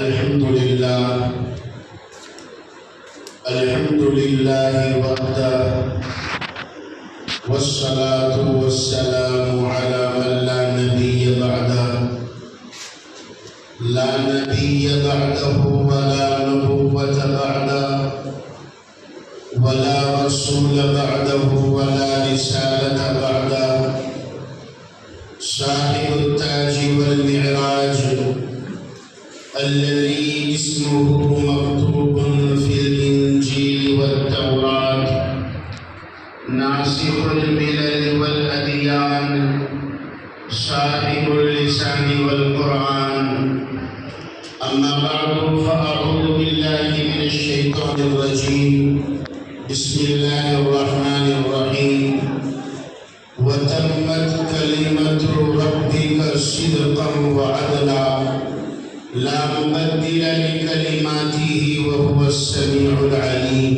الحمد لله وحده والصلاة والسلام على من لا نبي بعده ولا نبوة بعده ولا رسول بعده ولا رسالة بعده صاحب التاج والمعراج الذي اسمه مكتوب في الإنجيل والتوراة ناسخ الملل والأديان صاحب اللسان والقرآن. أما بعد فأعوذ بالله من الشيطان الرجيم. بسم الله الرحمن الرحيم. وتمت كلمة ربك صدقا وعدلا لا مبدل لكلماته وهو السميع العليم.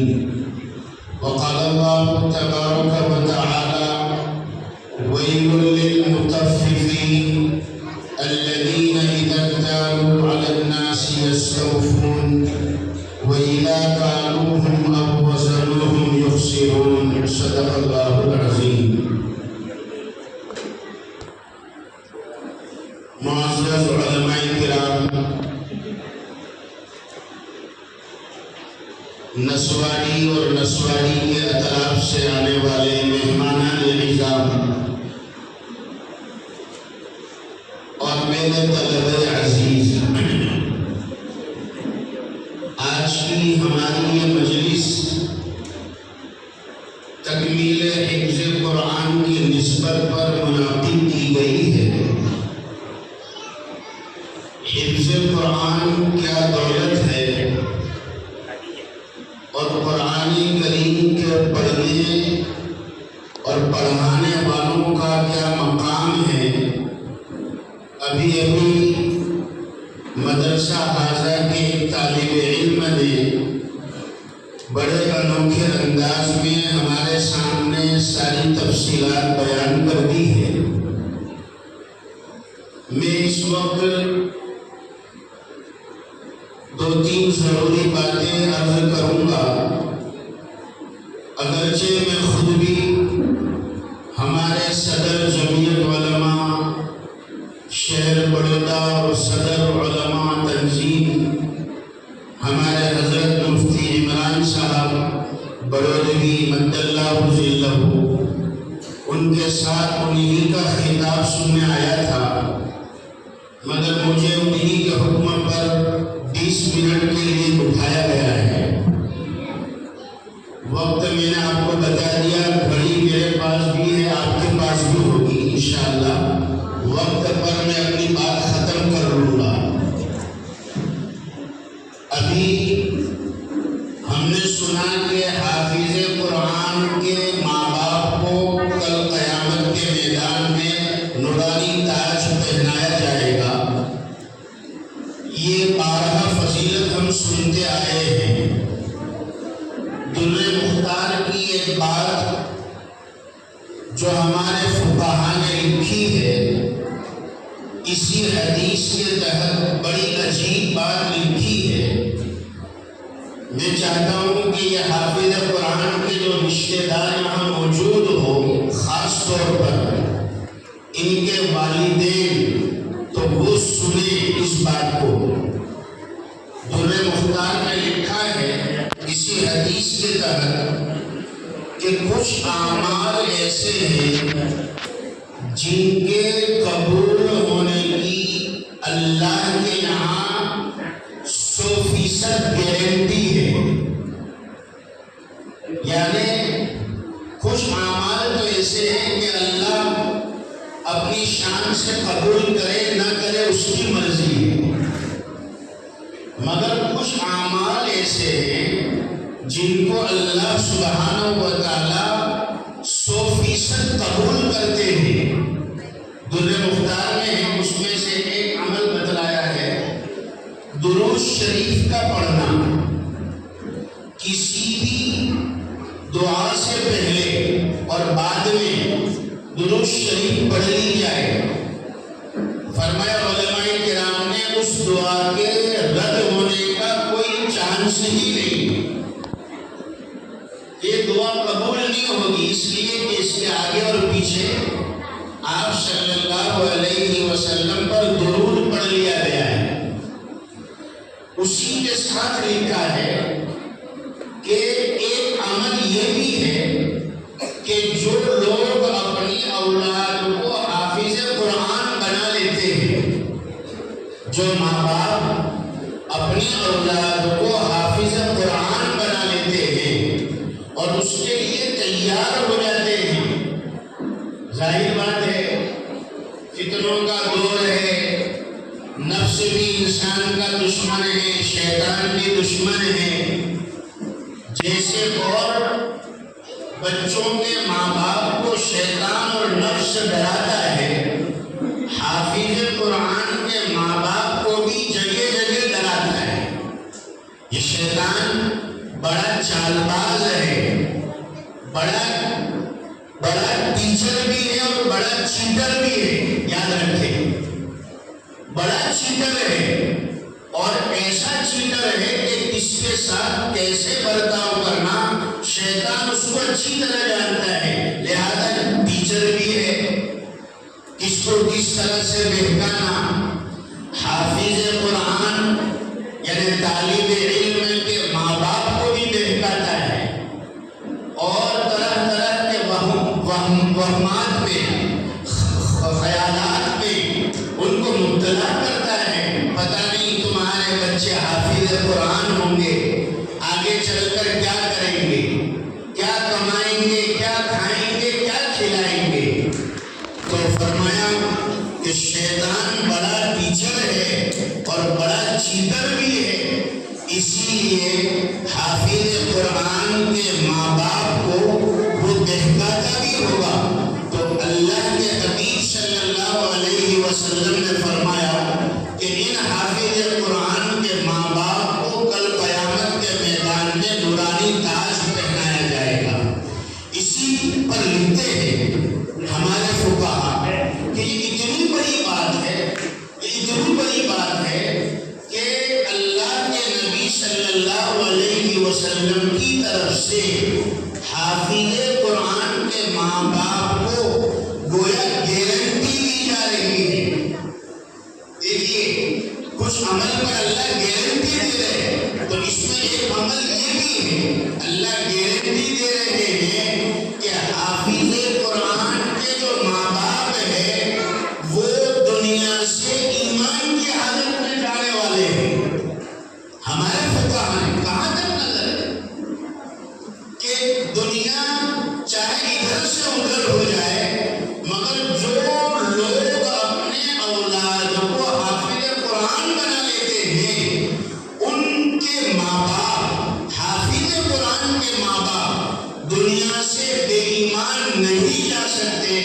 وقال الله تبارك وتعالى: ويل للمطففين الذين إذا اكتالوا على الناس يستوفون وإذا كالوهم أو وزنوهم يخسرون. صدق الله العظيم. معزز علماء کرام، نسواری اور نسواری کے اطراف سے آنے والے مہمانان نظام اور میرے طلبہ عزیز، آج کی ہماری یہ مجلس تکمیل حفظ قرآن کی نسبت پر منعقد کی گئی ہے۔ حفظ قرآن کیا دولت ہے اور قرآن کریم کے پڑھنے اور پڑھانے والوں کا کیا مقام ہے، ابھی مدرسہ حاضہ کے طالب علم نے بڑے انوکھے انداز میں ہمارے سامنے ساری تفصیلات بیان کر دی ہے۔ میں اس وقت دو تین ضروری باتیں عرض کروں گا، اگرچہ میں خود بھی ہمارے صدر جمعیت علماء شہر بڑودہ اور صدر علماء تنظیم ہمارے حضرت مفتی عمران صاحب بڑودگی مد اللہ ذلہ، ان کے ساتھ انہی کا خطاب سننے آیا تھا، مگر مجھے انہی کے حکم پر 20 منٹ کے لیے بٹھایا گیا ہے۔ وقت میں نے آپ کو بتا دیا، گھڑی میرے پاس بھی ہے، آپ کے پاس بھی ہوگی، انشاءاللہ وقت پر میں اپنی بات ختم کر لوں گا۔ ابھی ہم نے سنا کہ حافظ قرآن کے ماں باپ کو کل قیامت کے میدان میں نورانی تاج پہنایا جائے گا۔ یہ بارہا فضیلت ہم سنتے آئے ہیں۔ در مختار کی ایک بات جو ہمارے فقہا نے لکھی ہے، اسی حدیث کے تحت بڑی عجیب بات لکھی ہے۔ میں چاہتا ہوں کہ یہ حافظ قرآن کے جو رشتہ دار یہاں موجود ہو، خاص طور پر ان کے والدین، تو وہ سنیں اس بات کو۔ در مختار میں لکھا ہے اسی حدیث کے تحت کہ کچھ اعمال ایسے ہیں جن کے قبول ہونے کی اللہ کے یہاں 100% گارنٹی ہے۔ یعنی کچھ اعمال تو ایسے ہیں کہ اللہ اپنی شان سے قبول کرے نہ کرے اس کی مرضی ہے، مگر کچھ اعمال ایسے ہیں جن کو اللہ سبحانہ و تعالی 100% قبول کرتے ہیں۔ در مختار میں اس میں سے ایک عمل بتلایا ہے، درود شریف کا پڑھنا۔ کسی بھی دعا سے پہلے اور بعد میں درود شریف پڑھ لی جائے، فرمایا علماء کرام نے اس دعا کے رد ہی نہیں، یہ دعا قبول نہیں ہوگی، اس لیے کہ اس کے آگے اور پیچھے آپ صلی اللہ علیہ وسلم پر درود پڑھ لیا گیا ہے۔ اسی کے ساتھ لکھا ہے کہ ایک عمل یہ بھی ہے کہ جو لوگ اپنی اولاد کو حافظ قرآن بنا لیتے ہیں، جو ماں باپ اپنی اولاد کو حافظ قرآن بنا لیتے ہیں اور اس کے لیے تیار ہو جاتے ہیں، ظاہر بات ہے فتنوں کا دور ہے، نفس بھی انسان کا دشمن ہے، شیطان بھی دشمن ہے، جیسے اور بچوں کے ماں باپ کو شیطان اور نفس ڈراتا ہے، حافظ قرآن کے ماں باپ کو بھی جگہ جگہ ڈراتا ہے۔ یہ شیطان بڑا چال باز ہے، بڑا ٹیچر بھی ہے اور بڑا چیٹر بھی ہے، یاد رکھیں، بڑا چیٹر ہے اور ایسا چیٹر ہے کہ کس کے ساتھ کیسے برتاؤ کرنا شیطان اس کو اچھی طرح جانتا ہے، لہذا ٹیچر بھی ہے، کس کو کس طرح سے بہکانا۔ حافظ قرآن یعنی طالب علم کے ماں باپ کو بھی بہکاتا ہے اور طرح طرح کے وہمات میں، خیالات میں ان کو مبتلا کرتا ہے۔ پتہ نہیں تمہارے بچے حافظ قرآن ہوں گے، آگے چل کر کیا کریں گے، کیا کمائیں گے، کیا کھائیں گے، کیا کھلائیں گے۔ تو فرمایا کہ شیطان بڑا ٹیچر ہے اور بڑا چیٹر بھی ہے، اسی لیے حافظ قرآن کے ماں باپ کو وہ بہکاتا بھی ہوگا۔ تو اللہ کے حبیب صلی اللہ علیہ وسلم نے فرمایا کہ ان حافظ قرآن کے ماں باپ کو کل قیامت کے میدان میں نورانی تاج پہنایا جائے گا۔ اسی پر لکھتے ہیں ہمارے فقہا کہ یہ اتنی بڑی بات ہے، کہ اللہ کے نبی صلی اللہ علیہ وسلم کی طرف سے حافظ قرآن کے ماں باپ کو گویا گارنٹی دی جا رہی ہے۔ دیکھیے کچھ عمل پر اللہ گارنٹی دے رہے ہیں، تو اس میں ایک عمل یہ بھی ہے، اللہ گارنٹی دے رہے ہیں کہ حافظ قرآن کے جو ماں باپ ہیں وہ دنیا سے ایمان کی حالت میں جانے والے ہیں۔ ہمارے فقہا نے کہاں تک نظر ہے کہ دنیا چاہے ادھر سے ادھر ہو جائے، مگر جو لوگ اپنے اولاد کو حافظ قرآن بنا لیتے ہیں، ان کے ماں باپ، حافظ قرآن کے ماں باپ دنیا سے بے ایمان نہیں جا سکتے۔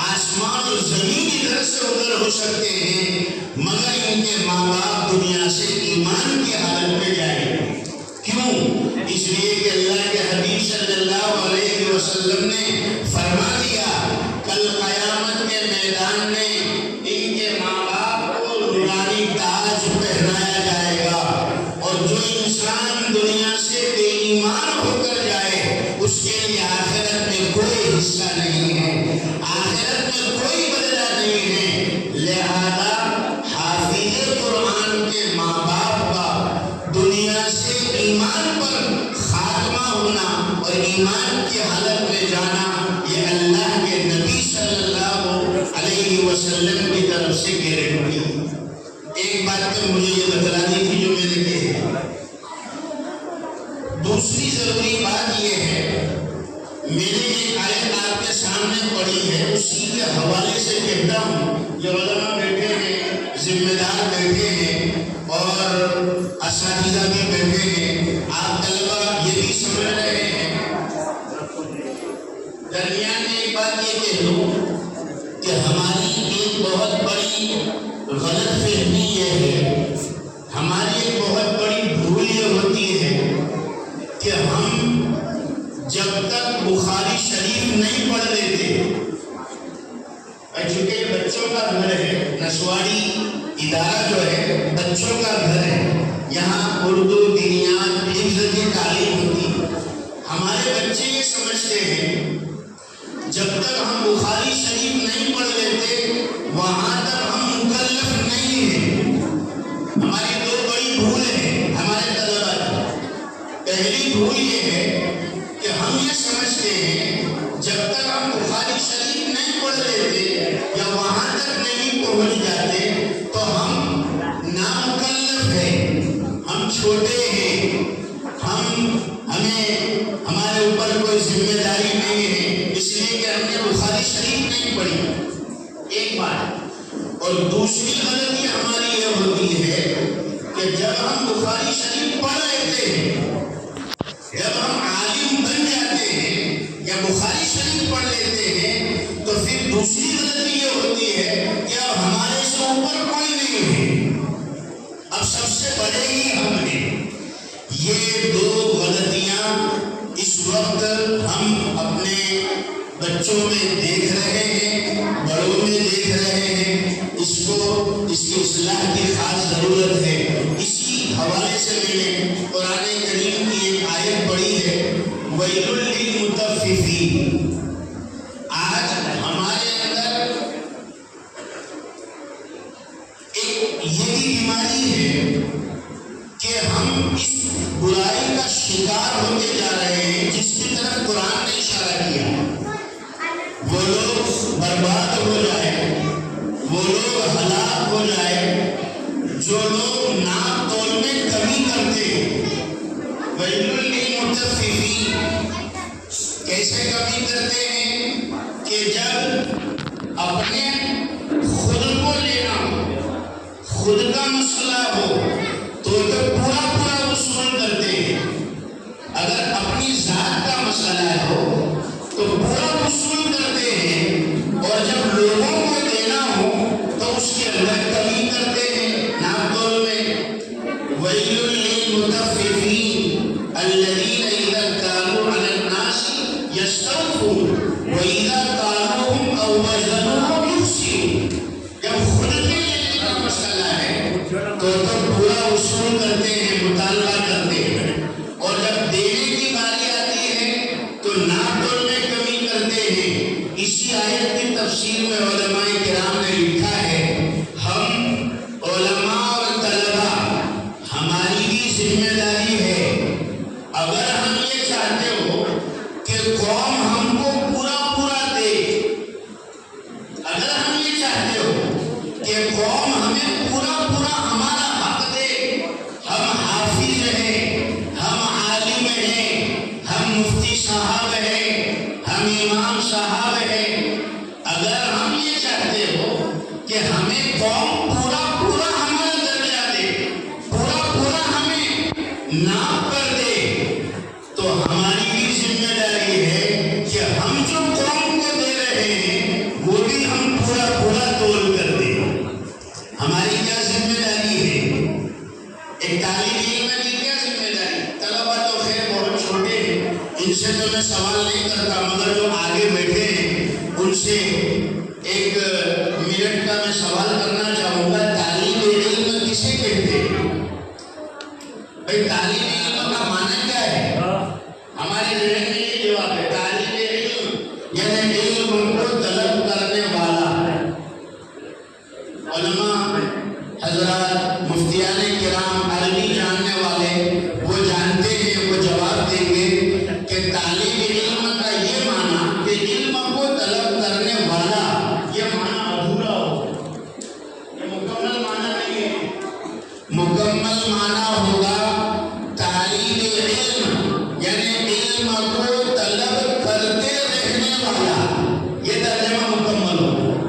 آسمان اور زمین ادھر سے ادھر ہو سکتے ہیں، مگر ان کے ماں باپ دنیا سے ایمان کی حالت میں جائیں گے۔ کیوں؟ اس لیے کہ اللہ کے حبیب صلی اللہ علیہ وسلم نے فرما دیا کل قیامت کے میدان میں ان کے ماں باپ کو نورانی تاج پہنایا جائے گا، اور جو انسان دنیا سے بے ایمان ہو کر جائے اس کے لیے آخرت میں کوئی حصہ نہیں ہے، آخرت میں کوئی بدلہ نہیں ہے۔ لہذا حافظ قرآن کے ماں باپ کا دنیا سے ایمان پر خاتمہ ہونا اور ایمان کی حالت میں جانا، یہ اللہ کے نبی صلی اللہ علیہ وسلم کی طرف سے گارنٹی۔ ایک بات تو مجھے یہ بتلانی تھی جو میں نے کہی۔ دوسری ضروری بات یہ ہے، میں نے ایک آیت آپ کے سامنے پڑھی ہے، اسی کے حوالے سے کہتا ہوں، جو علماء بیٹھے ہیں، ذمہ دار بیٹھے ہیں اور اساتذہ بھی بیٹھے ہیں، آپ طلبہ یہ بھی سمجھ رہے ہیں۔ درمیان میں ایک بات یہ کہہ دوں کہ ہماری ایک بہت بڑی غلط فہمی یہ ہے، ہماری ایک بہت بڑی بھول یہ ہوتی ہے کہ ہم جب تک بخاری شریف نہیں پڑھ لیتے، چونکہ بچوں کا گھر ہے، نسواڑی ادارہ جو ہے بچوں کا گھر ہے، یہاں اردو دینیات تعلیم ہوتی ہے۔ ہمارے بچے یہ سمجھتے ہیں جب تک ہم بخاری شریف نہیں پڑھ لیتے وہاں تک ہم مکلف نہیں ہیں۔ ہماری دو بڑی بھول ہے ہمارے طلباء کی۔ پہلی بھول یہ ہے کہ ہم یہ سمجھتے ہیں جب تک ہم بخاری شریف نہیں پڑھ لیتے یا وہاں تک نہیں پہنچ جاتے تو ہم نامکلف ہیں، ہم چھوٹے ہیں، ہمارے اوپر کوئی ذمہ داری نہیں ہے اس لیے کہ ہم نے بخاری شریف نہیں پڑھی، ایک بات۔ اور دوسری غلطی ہماری یہ ہوتی ہے کہ جب ہم بخاری شریف پڑھ لیتے ہیں، جب ہم عالم بن جاتے ہیں یا بخاری شریف پڑھ لیتے ہیں تو پھر دوسری غلطی یہ ہوتی ہے کہ اب ہمارے سے اوپر کوئی نہیں ہے، اب سب سے بڑے ہی ہم ہیں۔ یہ دو غلطیاں اس وقت ہم اپنے بچوں میں دیکھ رہے ہیں، بڑوں میں دیکھ رہے ہیں، اس کی اصلاح کی خاص ضرورت ہے۔ اسی حوالے سے میں نے قرآن کریم کی ایک آیت پڑھی ہے، وَيْلٌ لِّلْمُطَفِّفِينَ۔ آج ہمارے اندر ایک یہی بیماری ہے کہ ہم اس برائی کا شکار ہوتے جا رہے ہیں جس کی طرف قرآن نے اشارہ کیا۔ وہ لوگ برباد ہو جائے، وہ لوگ ہلاک ہو جائے جو لوگ ناپ تول میں کمی کرتے ہیں۔ وَيْلٌ لِّلْمُطَفِّفِينَ، کیسے کمی کرتے ہیں کہ جب اپنے خود کو لینا ہو، خود کا مسئلہ ہو تو پورا وصول کرتے ہیں، اگر اپنی ذات کا مسئلہ ہو تو پورا وصول کرتے ہیں، اور جب لوگوں کو دینا ہو تو اس کے اندر کمی کرتے ہیں ناپ تول میں۔ وَيْلٌ لِّلْمُطَفِّفِينَ الَّذِينَ إِذَا كَالُوا عَلَى النَّاسِ يَسْتَوْفُونَ وَإِذَا كَالُوهُمْ أَوْ وَزَنُوهُمْ يُخْسِرُونَ۔ جب خود کے لینے کا مسئلہ ہے تو پورا وصول کرتے ہیں، مطالبہ کرتے ہیں، اور جب دینے کی باری آتی ہے تو ناپ تول میں کمی کرتے ہیں۔ اسی آیت کی تفسیر میں علماء کرام نے لکھا ہے، ہم علماء اور طلباء ہماری بھی ذمہ داری ہے، اگر ہم یہ چاہتے ہو کہ قوم ہم کو پورا دے، اگر ہم یہ چاہتے ہو کہ قوم ہمیں پورا ہمارا حق دے، ہم حافظ ہیں، ہم عالم ہیں، ہم مفتی صاحب ہیں، ہم امام صاحب ہیں، اگر ہم یہ چاہتے ہو کہ ہمیں قوم پورا ہمارا درجہ دے، پورا ہمیں ناپ کر دے، تو ہماری بھی ذمہ داری ہے کہ ہم جو قوم کو دے رہے ہیں وہ بھی ہم پورا تول کر دیں۔ ہماری کیا ذمہ داری ہے؟ ایک طالب علم کی کیا ذمہ داری؟ طلباء تو خیر بہت چھوٹے ہیں، ان سے تو میں سوال نہیں کرتا، مگر جو آگے بیٹھے ہیں ان سے ایک منٹ کا میں سوال کرنا چاہوں گا، طالب علم کسے کہتے ہیں؟ بھائی طالب علم کا معنی کیا ہے؟ ہمارے ذہن میں یہ جواب ہے، طالب علم یعنی علم کو طلب کرنے والا۔ علماء حضرات، مفتیان کرام، عربی جاننے والے وہ جانتے ہیں، وہ جواب دیں گے کہ طالب علم کا یہ معنی کہ علم کو طلب کرنے والا، یہ معنی ادھورا ہو، یہ مکمل معنی نہیں ہے۔ مکمل معنی ہوگا طالب علم یعنی علم کو طلب کرتے رہنے والا، یہ ترجمہ مکمل ہوگا۔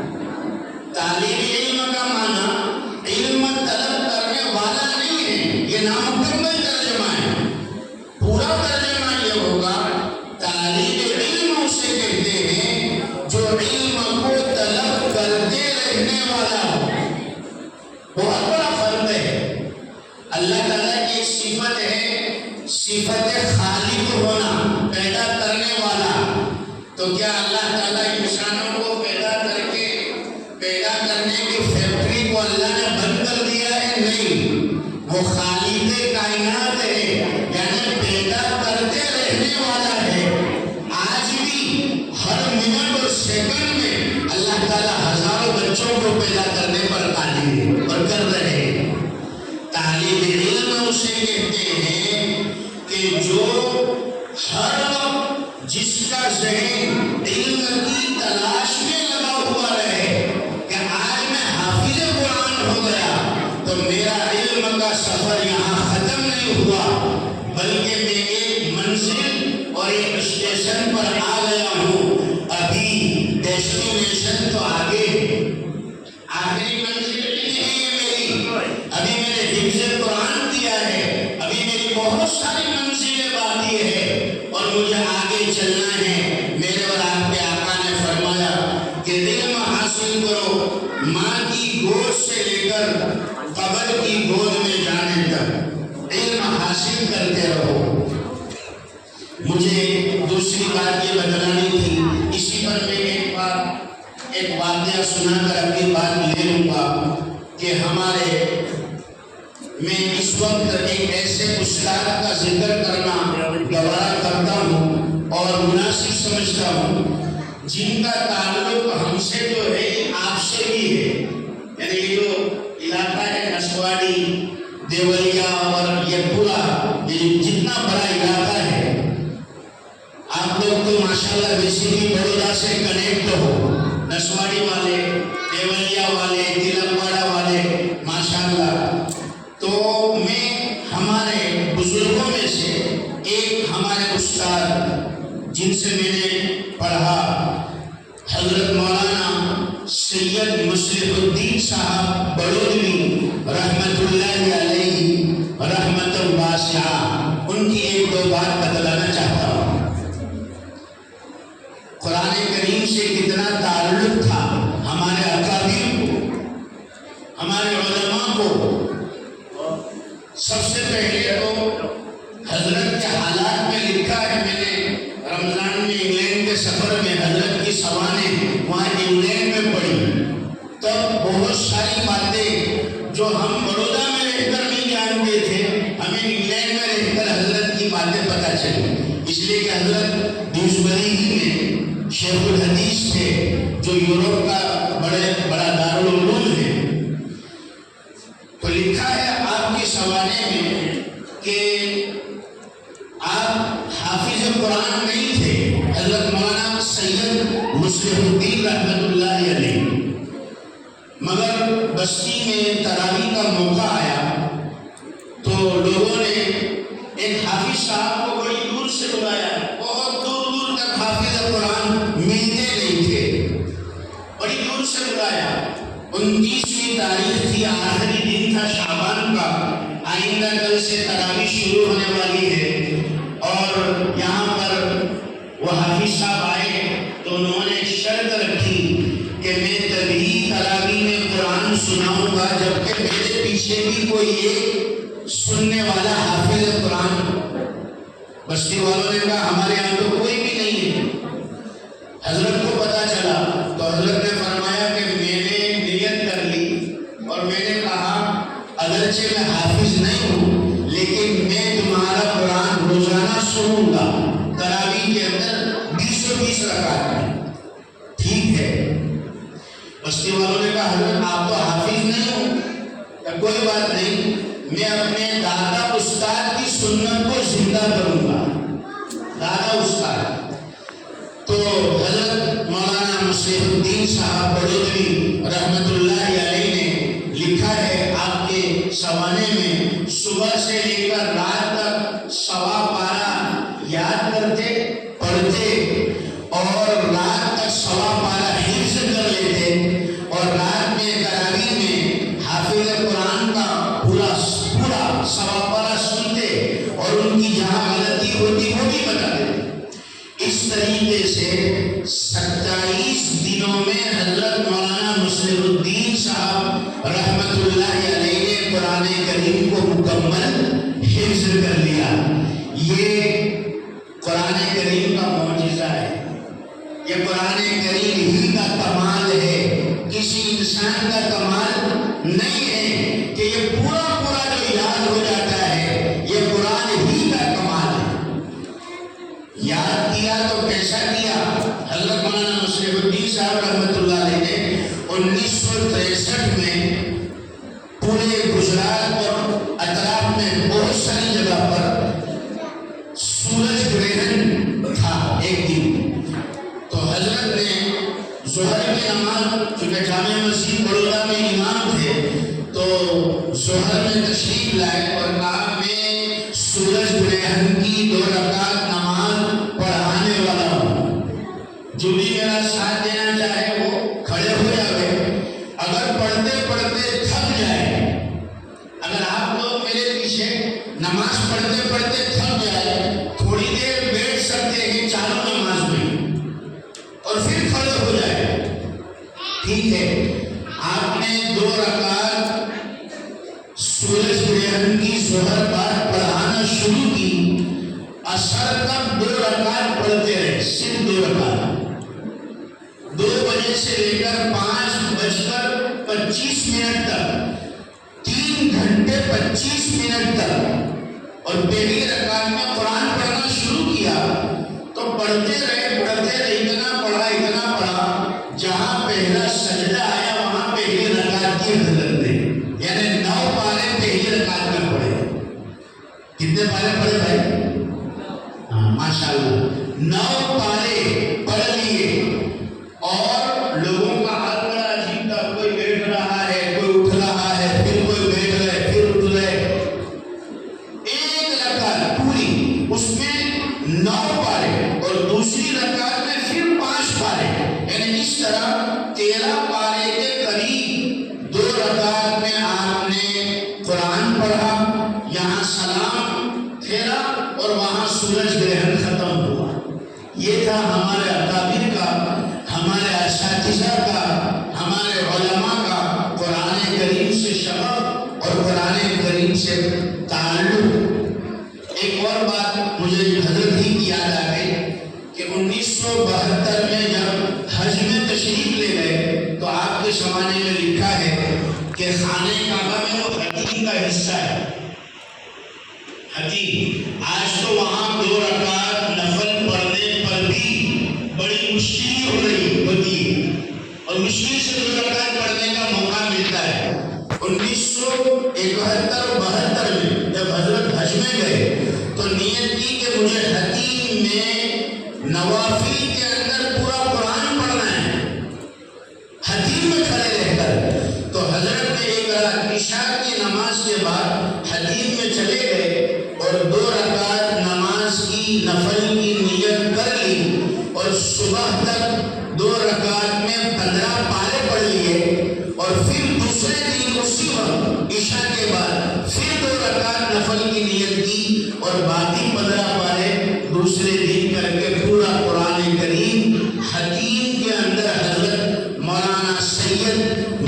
طالب علم کا معنی علم طلب کرنے والا نہیں ہے، یہ نامکمل ترجمہ ہے۔ پورا ترجمہ یہ ہوگا، طالب علم اسے کہتے ہیں جو علم کو طلب کرتے رہنے والا ہو۔ بہت بڑا فرق ہے۔ اللہ تعالیٰ کی ایک صفت ہے، صفت خالق ہونا، پیدا کرنے والا۔ تو کیا اللہ تعالیٰ انسانوں کو پیدا کرنے کی فیکٹری کو اللہ نے بند کر دیا ہے؟ نہیں، وہ خالق کائنات ہے، یعنی پیدا سیکنڈ میں اللہ تعالیٰ ہزاروں بچوں کو پیدا کرنے پر قادر ہے اور کر رہے ہیں۔ طالب علم اسے کہتے ہیں کہ جو ہر وقت جس کا ذہن علم کی تلاش میں لگا ہوا رہے کہ آج میں حافظ قرآن ہو گیا تو میرا علم کا سفر یہاں ختم نہیں ہوا، بلکہ میں ایک منزل اور ایک اسٹیشن پر آ گیا ہوں، ابھی ڈیسٹینیشن تو آگے ہے، آخری منزل نہیں ہے یہ میری، ابھی میں نے حفظ قرآن کیا ہے، ابھی میری بہت ساری منزلیں باقی ہے اور مجھے آگے چلنا ہے۔ میرے اور آپ کے آقا نے فرمایا کہ علم حاصل کرو، ماں کی گود سے لے کر قبر کی گود میں جانے تک علم حاصل کرتے رہو۔ مجھے دوسری بات یہ بتلانی تھی، اسی پر میں ایک واقعہ سنا کر اپنی بات لے لوں گا کہ میں اس وقت ایک ایسے استاد کا ذکر کرنا گوارا کرتا ہوں اور مناسب سمجھتا ہوں جن کا تعلق ہم سے جو ہے آپ سے بھی ہے، یعنی یہ جو علاقہ ہے نسواڑی، دیولیا اور یہ پورا جتنا بڑا علاقہ ہے، آپ لوگ تو ماشاءاللہ بیسیکلی بڑودہ سے کنیکٹ ہو، نسواڑی والے، دیولیا والے، تلنگواڑا والے، ماشاءاللہ۔ تو میں ہمارے بزرگوں میں سے ایک ہمارے استاد جن سے میں نے پڑھا، حضرت مولانا سید مصلح الدین صاحب بڑودوی رحمت اللہ علیہ رحمت واسعہ، ان کی ایک دو بات بتلانا چاہتا ہوں۔ قرآن کریم سے کتنا تعلق تھا ہمارے اکابر کو، ہمارے علماء کو۔ سب سے پہلے تو حضرت کے حالات میں لکھا ہے، میں نے رمضان میں انگلینڈ کے سفر میں حضرت کی سوانح وہاں انگلینڈ میں پڑھی، تب بہت ساری باتیں جو ہم بڑودہ میں رہ کر نہیں جانتے تھے، ہمیں انگلینڈ میں رہ کر حضرت کی باتیں پتہ چلی، اس لیے کہ حضرت ڈیوزبری میں شیخ الحدیث تھے جو یورپ کا بڑا دارالعلوم ہے۔ تو لکھا ہے آپ کی سوانح میں کہ آپ حافظ قرآن نہیں تھے، حضرت مولانا سید مصلح الدین رحمت اللہ علیہ، مگر بستی میں تراویح کا موقع آیا تو لوگوں نے ایک حافظ صاحب کو بڑی دور سے بلایا، بہت دور دور تک حافظ قرآن ملتے نہیں تھے، بڑی دور سے بلایا۔ 29ویں تاریخ تھی، آخری دن تھا شعبان کا، آئندہ کل سے تراویح شروع ہونے والی ہے، اور یہاں پر وہ حافظ صاحب آئے تو انہوں نے شرط رکھی کہ میں تبھی تراویح میں قرآن سناؤں گا جبکہ میرے پیچھے بھی کوئی ایک سننے والا حافظ قرآن ہو۔ بستی والوں نے کہا ہمارے یہاں تو کوئی بھی نہیں ہے۔ حضرت کو پتا چلا تو حضرت نے فرمایا کہ میں نے نیت کر لی اور میں نے کہا اگرچہ میں حافظ نہیں ہوں لیکن میں تمہارا قرآن روزانہ سنوں گا تراویح کے اندر 20 رکعت میں۔ ٹھیک ہے۔ بستی والوں نے کہا حضرت آپ تو حافظ نہیں ہو، کوئی بات نہیں، میں اپنے دادا استاد کی سنت کو زندہ کروں گا۔ دادا استاد تو حضرت مولانا مصلح الدین صاحب بڑودوی رحمت اللہ علیہ نے لکھا ہے آپ کے سوانح میں، صبح سے لے کر رات تک سوا پارہ یاد کرتے، پڑھتے، اور رات تک سوا پارہ حفظ کر لیتے، اور رات میں تراویح میں حافظ قرآن کا پورا سوا پارہ سنتے اور ان کی جہاں غلطی ہوتی وہ بھی بتا دیتے۔ اس طریقے سے 27 دنوں میں حضرت مولانا مصلح الدین صاحب رحمت اللہ علیہ نے قرآن کریم کو مکمل حفظ کر لیا۔ یہ قرآن کریم کا معجزہ ہے، یہ قرآن کریم ہی کا کمال ہے، کسی انسان کا کمال نہیں ہے کہ یہ پورا جو یاد ہو جاتا ہے، یہ قرآن ہی کا کمال ہے۔ یاد کیا تو کیسا کیا؟ حضرت مولانا مصرف الدین صاحب رحمۃ اللہ علیہ نے 1963 میں پورے گجرات اور اطراف میں بہت ساری جگہ پر سورج گرہن تھا ایک دن، تو حضرت نے ظہر کی نماز، چونکہ جامع مسجد بڑودہ میں امام تھے، تو ظہر میں تشریف لائے اور کہا میں سورج گرہن کی 2 رکعت نماز پڑھانے والا ہوں، جو بھی میرا ساتھ دینا چاہے وہ کھڑے ہو جائے۔ اگر پڑھتے پڑھتے تھک جائے، اگر آپ لوگ میرے پیچھے نماز پڑھتے پڑھتے تھک جائے، تھوڑی دیر بیٹھ سکتے ہیں چاروں نماز میں اور پھر کھڑے ہو جائے، ٹھیک ہے۔ آپ نے 2 رکعت سورج گرہن کی ظہر بعد پڑھانا شروع کی، اثر تک 2 رکعت پڑھتے رہے، صرف 2 رکعت، 2 بجے سے لے کر 5:25 تک، 3 گھنٹے 25 منٹ تک، اور پہلی رکعت میں قرآن پڑھنا شروع کیا تو پڑھتے رہے، اتنا پڑھا جہاں پہلا سجدہ آیا وہاں پہلی رکعت کی حضرت نے، یعنی 9 پارے پہلی رکعت میں پڑھے۔ کتنے پارے پڑھے بھائی؟ ماشاءاللہ 9 پارے پڑھ لیے، اور لوگوں کا حال بڑا عجیب تھا، کوئی بیٹھ رہا ہے، کوئی اٹھ رہا ہے، پھر کوئی بیٹھ رہے، پھر اٹھ رہے، ایک رکعت پوری اس میں 9 پارے اور دوسری رکعت میں پھر 5 پارے، یعنی اس طرح 13 پارے کے قریب 2 رکعت میں آپ نے قرآن پڑھا، یہاں سلام پھیرا اور وہاں سورج گرہن ختم ہوا۔ یہ تھا ہمارے اکابر کا، ہمارے اساتذہ کا، ہمارے علماء کا قرآن کریم سے شغف اور قرآن کریم سے تعلق۔ ایک اور بات مجھے حضرت ہی کی یاد آ گئی کہ 1972 میں جب حج میں تشریف لے گئے تو آپ کے زمانے میں لکھا ہے کہ خانہ کعبہ میں وہ حتیم کا حصہ ہے، حتیم، آج تو وہاں 2 رکعت نفل پڑھنے پر بھی بڑی مشکل ہو رہی ہوتی ہے، اور مشکل سے 2 رکعت پڑھنے کا موقع ملتا ہے۔ 1971-72 میں جب حضرت حج میں گئے تو نیت کی کہ مجھے حتیم میں نوافل کے اندر پورا قرآن پڑھنا ہے، حتیم میں کھڑے رہ کر۔ تو حضرت نے ایک عشاء کی نماز کے بعد حتیم میں چلے گئے اور 2 رکعت نماز کی نفل کی نیت کر لی، اور صبح تک 2 رکعت میں 15 پارے پڑھ لیے، اور پھر دوسرے دن اسی وقت عشاء کے بعد پھر 2 رکعت نفل کی نیت کی، اور باقی 15 پارے دوسرے دن کر کے پورا قرآن کریم حتیم کے اندر حضرت مولانا سید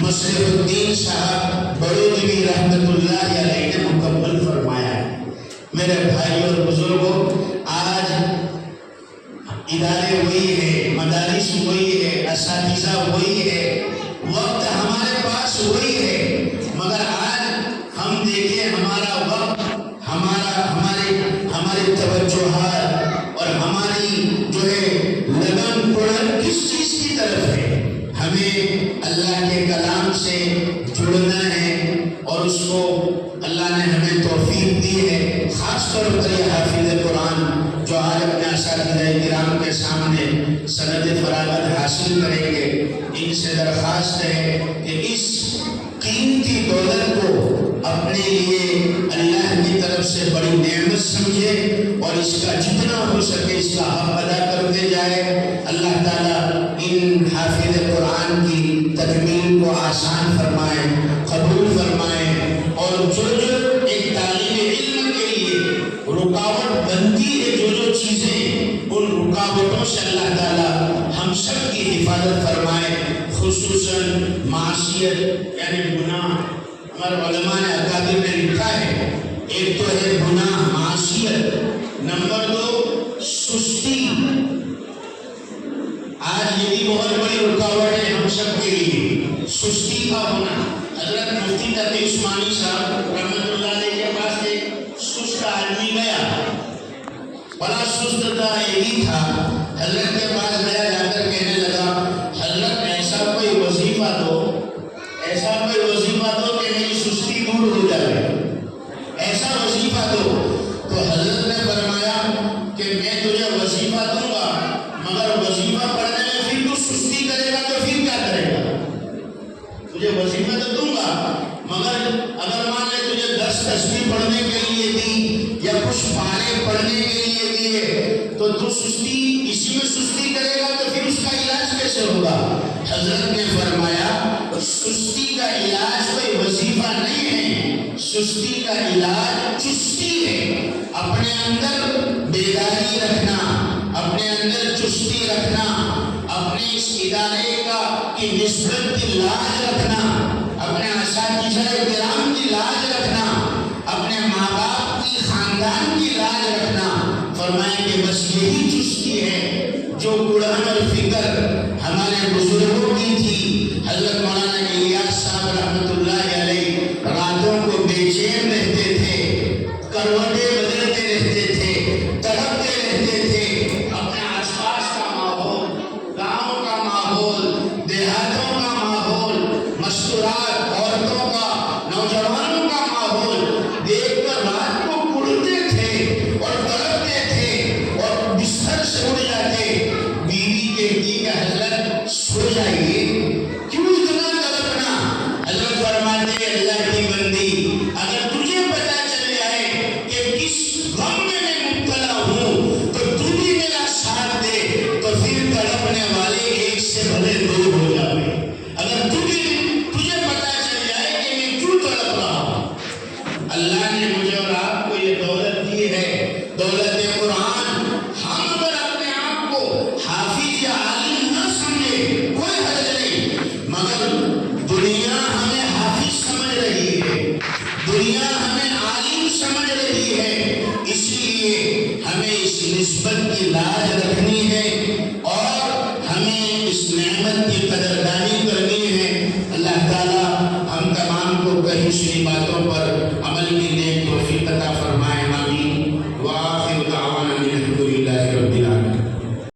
مصرف الدین صاحب بڑودی رحمۃ اللہ علیہ نے مکمل فرمایا۔ میرے بھائی اور بزرگوں، آج ادارے وہی ہے، مدارس وہی ہے، اساتذہ وہی ہے، وقت ہمارے پاس وہی ہے، مگر آج ہم دیکھیں ہمارا وقت، ہماری توجہات اور ہماری جو ہے لگن پڑن کس چیز کی طرف ہے؟ ہمیں اللہ کے کلام سے جڑنا ہے، اور اس کو اللہ نے ہمیں توفیق دی ہے۔ خاص طور پر یہ حافظ قرآن جو آج اپنے اساتذہ کرام کے سامنے سند فراغت حاصل کریں گے، ان سے درخواست ہے کہ اس قیمتی دولت کو اپنے لیے اللہ کی طرف سے بڑی نعمت سمجھے، اور اس کا جتنا ہو سکے اس کا حق ادا کرتے جائے۔ اللہ تعالیٰ ان حافظ قرآن کی تکمیل کو آسان فرمائے، قبول فرمائے، اور جو ایک طالب علم کے لیے رکاوٹ بنتی ہے، جو چیزیں، ان رکاوٹوں سے اللہ تعالیٰ ہم سب کی حفاظت فرمائے، خصوصاً معصیت یعنی گناہ۔ ہمارے علماء نے اکابر میں لکھا ہے، ایک تو ہے گناہ معصیت، نمبر 2 سستی۔ آج یہ بھی بہت بڑی رکاوٹ ہے ہم سب کے لیے، سستی کا ہونا۔ حضرت مفتی تقی عثمانی صاحب رحمۃ اللہ علیہ کے پاس ایک سست آدمی گیا، بڑا سست تھا، یہ بھی تھا حضرت کے پاس گیا، جا کر کہنے لگا حضرت ایسا کوئی وظیفہ دو، ایسا کوئی وظیفہ دو کہ میری سستی دور ہو جائے، ایسا وظیفہ دو۔ تو حضرت نے فرمایا کہ میں تجھے وظیفہ دوں گا، مگر وظیفہ پڑھنے میں پھر تو سستی کرے گا تو پھر کیا کرے گا؟ تجھے وظیفہ تو دوں گا، مگر اگر مان لے تجھے 10 تسبیح پڑھنے کے لیے دی یا کچھ پارے پڑھنے کے لیے دیے تو تو سستی اسی میں سستی کرے گا تو پھر اس کا علاج کیسے ہوگا؟ حضرت نے فرمایا سستی کا علاج کوئی وظیفہ نہیں ہے، سستی کا علاج چستی ہے۔ اپنے اندر بیداری رکھنا، اپنے اندر چستی رکھنا، اپنے اس ادارے کی نسبت کی لاج رکھنا، اپنے اساتذہ کرام کی لاج رکھنا، اپنے ماں باپ کی خاندان کی لاج رکھنا۔ فرمائیں کہ بس یہی چستی ہے جو قرآن اور فکر ہمارے بزرگوں کی تھی۔ حضرت مولانا الیاس صاحب رحمۃ اللہ علیہ راتوں کو بے چین رہتے تھے، کروٹیں بدلتے رہتے تھے، تڑپتے رہتے تھے، اپنے آس پاس کا ماحول، گاؤں کا ماحول، دیہاتوں کا ماحول، مستورات عورتوں کا، نوجوانوں کا ماحول دیکھ کر رات کو اڑتے تھے اور تڑپتے تھے اور بستر سے اڑ جاتے۔ بیوی کہتی کہ حضرت سو جائیے، کیوں اتنا تڑپنا؟ حضرت فرماتے اللہ کی بندی، اگر تجھے پتا چل جائے کہ کس غم میں میں مبتلا ہوں تو تو بھی میرا ساتھ دے تو پھر تڑپنے والے ایک سے بھلے دو ہو جائے۔ اگر تجھے پتا چل جائے کہ میں کیوں تڑپ رہا ہوں، اللہ نے مجھے اور آپ کو یہ دولت دی ہے، دولت قرآن۔ ہم اگر اپنے آپ کو حافظ یا عالم نہ سمجھے کوئی حرج نہیں، مگر دنیا ہمیں حافظ سمجھ رہی ہے، دنیا ہمیں عالم سمجھ رہی ہے، اس لیے ہمیں اس نسبت کی لاج رکھنی ہے اور ہمیں اس نعمت کی قدردانی کرنی ہے۔ اللہ تعالیٰ ہم تمام کو کہیں سنی باتوں